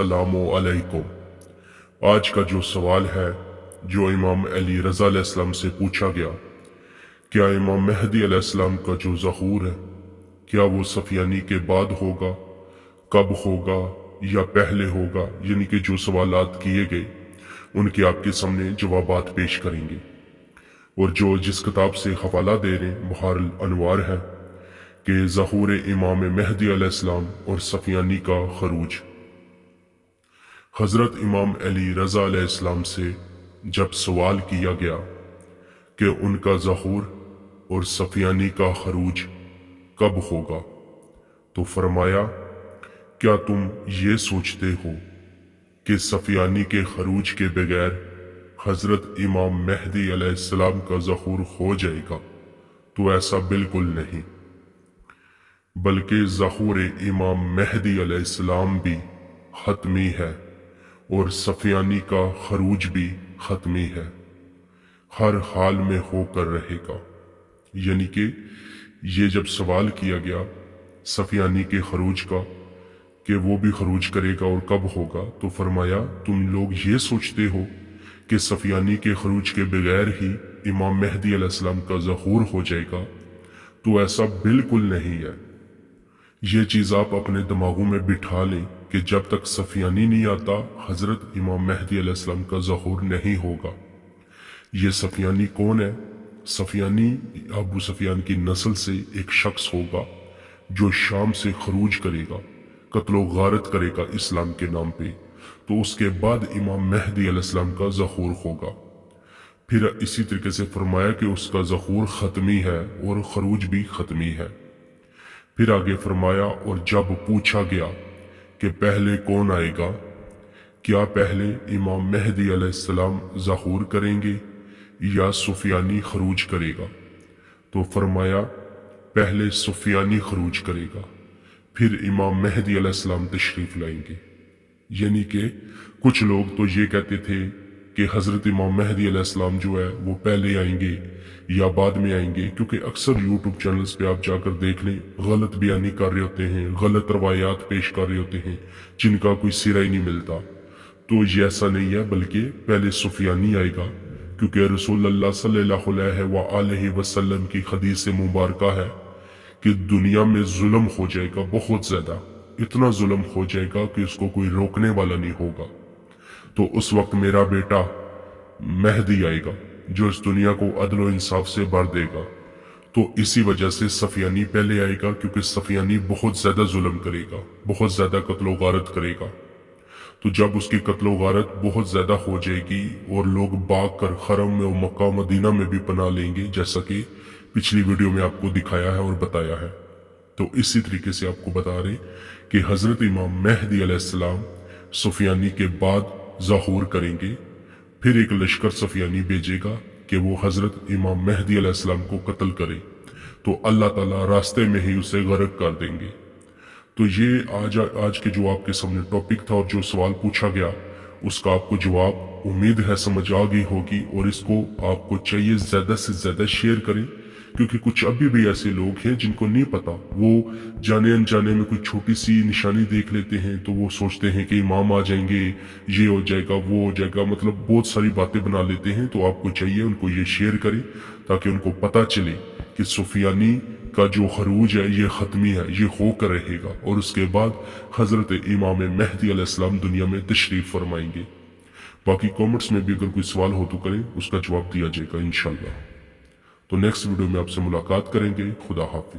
अस्सलामुअलैकुम। आज का जो सवाल है जो इमाम अली रज़ा अलैहिस्सलाम से पूछा गया, क्या इमाम मेहदी अलैहिस्सलाम का जो ज़हूर है क्या वो सफियानी के बाद होगा, कब होगा या पहले होगा, यानी कि जो सवालात किए गए उनके आपके सामने जवाबात पेश करेंगे। और जो जिस किताब से हवाला दे रहे हैं बहारुल अनवार है कि ज़हूर इमाम मेहदी अलैहिस्सलाम और सफियानी का खरूज। हजरत इमाम अली रज़ा अलैहिस्सलाम से जब सवाल किया गया कि उनका ज़हूर और सफियानी का खरूज कब होगा, तो फरमाया, क्या तुम ये सोचते हो कि सफियानी के खरूज के बगैर हजरत इमाम मेहदी अलैहिस्सलाम का ज़हूर हो जाएगा? तो ऐसा बिल्कुल नहीं, बल्कि ज़हूर इमाम मेहदी अलैहिस्सलाम भी ख़त्मी है और सफियानी का खरूज भी ख़त्मी है, हर हाल में होकर रहेगा। यानी कि ये जब सवाल किया गया सफियानी के खरूज का कि वो भी खरूज करेगा और कब होगा, तो फरमाया, तुम लोग ये सोचते हो कि सफियानी के खरूज के बगैर ही इमाम मेहदी अलैहिस्सलाम का ज़हूर हो जाएगा? तो ऐसा बिल्कुल नहीं है। ये चीज़ आप अपने दिमागों में बिठा लें कि जब तक सफियानी नहीं आता हजरत इमाम मेहदी अलैहिस्सलाम का ज़हूर नहीं होगा। ये सफियानी कौन है? सफियानी अबू सफियान की नस्ल से एक शख्स होगा जो शाम से खरूज करेगा, कत्लो गारत करेगा इस्लाम के नाम पे। तो उसके बाद इमाम मेहदी अलैहिस्सलाम का ज़हूर होगा। फिर इसी तरीके से फरमाया कि उसका ज़हूर ख़त्मी है और खरूज भी ख़त्मी है। फिर आगे फरमाया, और जब पूछा गया कि पहले कौन आएगा, क्या पहले इमाम मेहदी अलैहिस्सलाम ज़हूर करेंगे या सुफियानी खरूज करेगा? तो फरमाया, पहले सुफियानी खरूज करेगा, फिर इमाम मेहदी अलैहिस्सलाम तशरीफ लाएंगे। यानी कि कुछ लोग तो ये कहते थे कि हजरत इमाम मेहदी अलैहिस्सलाम जो है वो पहले आएंगे या बाद में आएंगे, क्योंकि अक्सर यूट्यूब चैनल्स पे आप जाकर देख लें गलत बयानी कर रहे होते हैं, गलत रवायात पेश कर रहे होते हैं जिनका कोई सिरा ही नहीं मिलता। तो ये ऐसा नहीं है, बल्कि पहले सुफियानी आएगा, क्योंकि रसूलुल्लाह सल्लल्लाहु अलैहि वसल्लम की हदीस मुबारक है कि दुनिया में जुल्म हो जाएगा, बहुत ज्यादा, इतना जुल्म हो जाएगा कि उसको कोई रोकने वाला नहीं होगा। तो उस वक्त मेरा बेटा मेहदी आएगा जो इस दुनिया को अदल और इंसाफ से भर देगा। तो इसी वजह से सफियानी पहले आएगा, क्योंकि सफियानी बहुत ज्यादा जुल्म करेगा, बहुत ज्यादा कत्लो गारत करेगा। तो जब उसकी कत्लो गारत बहुत ज्यादा हो जाएगी और लोग भाग कर हरम में और मक्का मदीना में भी पना लेंगे, जैसा कि पिछली वीडियो में आपको दिखाया है और बताया है। तो इसी तरीके से आपको बता रहे कि हजरत इमाम मेहदी अलैहिस्सलाम सुफियानी के बाद ज़हूर करेंगे, फिर एक लश्कर सफियानी भेजेगा कि वो हजरत इमाम मेहदी अलैहिस्सलाम को कत्ल करे, तो अल्लाह ताला रास्ते में ही उसे गर्क कर देंगे। तो ये आज के जो आपके सामने टॉपिक था और जो सवाल पूछा गया उसका आपको जवाब उम्मीद है समझ आ गई होगी, और इसको आपको चाहिए ज्यादा से ज्यादा शेयर करें, क्योंकि कुछ अभी भी ऐसे लोग हैं जिनको नहीं पता, वो जाने अनजाने में कोई छोटी सी निशानी देख लेते हैं तो वो सोचते हैं कि इमाम आ जाएंगे, ये हो जाएगा, वो हो जाएगा, मतलब बहुत सारी बातें बना लेते हैं। तो आपको चाहिए उनको ये शेयर करें ताकि उनको पता चले कि सुफियानी का जो खरूज है ये ख़त्मी है, ये होकर रहेगा, और उसके बाद हजरत इमाम मेहदी अलैहिस्सलाम दुनिया में तशरीफ फरमाएंगे। बाकी कमेंट्स में भी अगर कोई सवाल हो तो करें, उसका जवाब दिया जाएगा इंशाल्लाह। तो नेक्स्ट वीडियो में आपसे मुलाकात करेंगे। खुदा हाफिज।